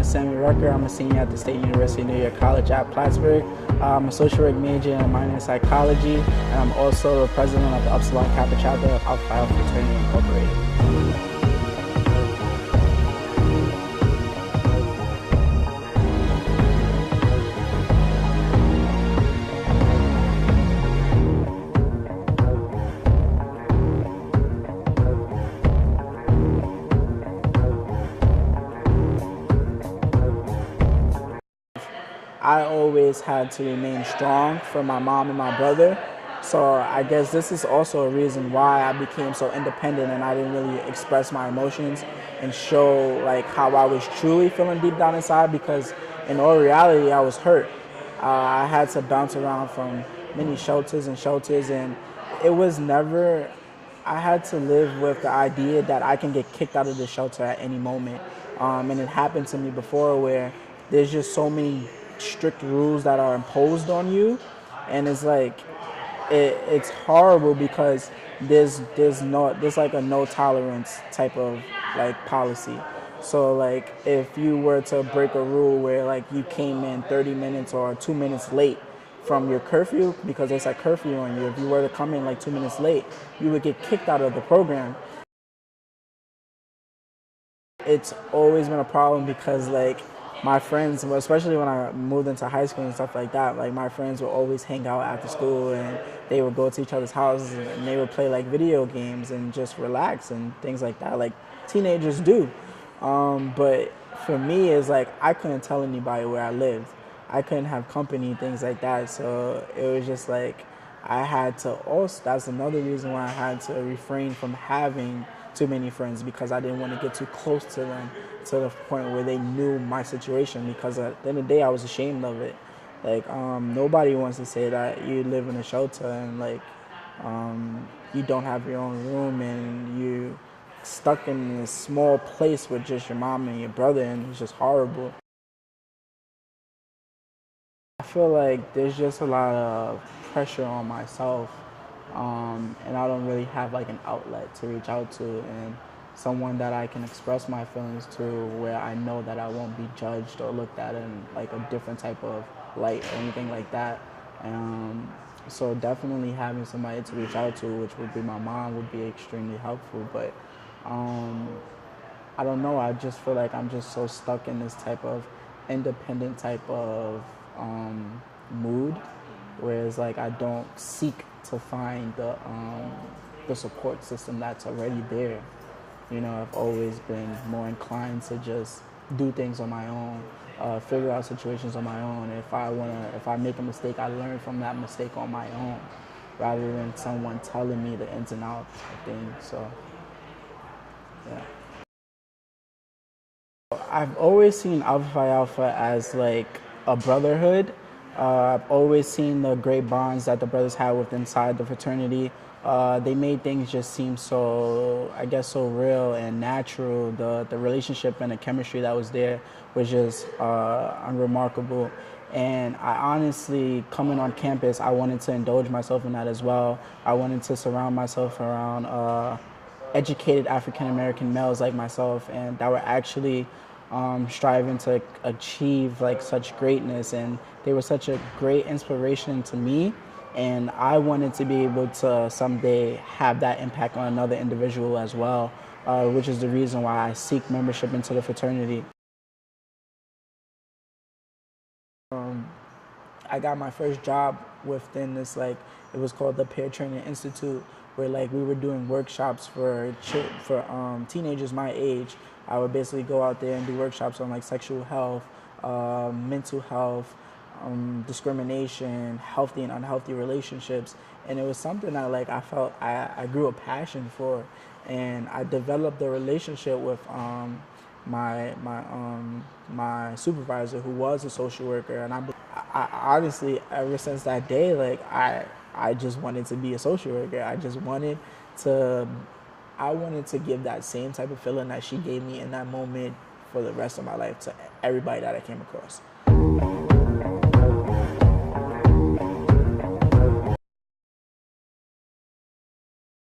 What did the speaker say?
is Rucker. I'm a senior at the State University of New York College at Plattsburgh. I'm a social work major and a minor in psychology, and I'm also the president of the Upsilon Kappa chapter of Alpha Phi Alpha Fraternity Incorporated. I always had to remain strong for my mom and my brother. So I guess this is also a reason why I became so independent and I didn't really express my emotions and show like how I was truly feeling deep down inside, because in all reality I was hurt. I had to bounce around from many shelters and it was never, I had to live with the idea that I can get kicked out of the shelter at any moment. And it happened to me before where there's just so many strict rules that are imposed on you, and it's like it's horrible because there's like a no tolerance type of like policy. So like if you were to break a rule where like you came in 30 minutes or 2 minutes late from your curfew, because there's a curfew on you, if you were to come in like 2 minutes late, you would get kicked out of the program. It's always been a problem because like my friends, especially when I moved into high school and stuff like that, like my friends would always hang out after school and they would go to each other's houses and they would play like video games and just relax and things like that, like teenagers do. But for me, it's like I couldn't tell anybody where I lived. I couldn't have company, things like that. So it was just like I had to also, that's another reason why I had to refrain from having too many friends, because I didn't want to get too close to them to the point where they knew my situation, because at the end of the day I was ashamed of it. Like nobody wants to say that you live in a shelter and like you don't have your own room and you stuck in this small place with just your mom and your brother, and it's just horrible. I feel like there's just a lot of pressure on myself, and I don't really have like an outlet to reach out to and someone that I can express my feelings to where I know that I won't be judged or looked at in like a different type of light or anything like that. So definitely having somebody to reach out to, which would be my mom, would be extremely helpful. But I don't know, I just feel like I'm just so stuck in this type of independent type of mood, whereas like I don't seek to find the support system that's already there. You know, I've always been more inclined to just do things on my own, figure out situations on my own. If I make a mistake, I learn from that mistake on my own, rather than someone telling me the ins and outs of things. So, yeah. I've always seen Alpha Phi Alpha as like a brotherhood. I've always seen the great bonds that the brothers had with inside the fraternity. They made things just seem so, I guess, so real and natural. The relationship and the chemistry that was there was just unremarkable. And I honestly, coming on campus, I wanted to indulge myself in that as well. I wanted to surround myself around educated African American males like myself, and that were actually striving to achieve like such greatness, and they were such a great inspiration to me, and I wanted to be able to someday have that impact on another individual as well, which is the reason why I seek membership into the fraternity. I got my first job within this, like, it was called the Peer Training Institute, where like we were doing workshops for teenagers my age. I would basically go out there and do workshops on like sexual health, mental health, discrimination, healthy and unhealthy relationships, and it was something that like I felt I grew a passion for, and I developed a relationship with my supervisor, who was a social worker, and I honestly, ever since that day, like I just wanted to be a social worker. I wanted to give that same type of feeling that she gave me in that moment for the rest of my life to everybody that I came across.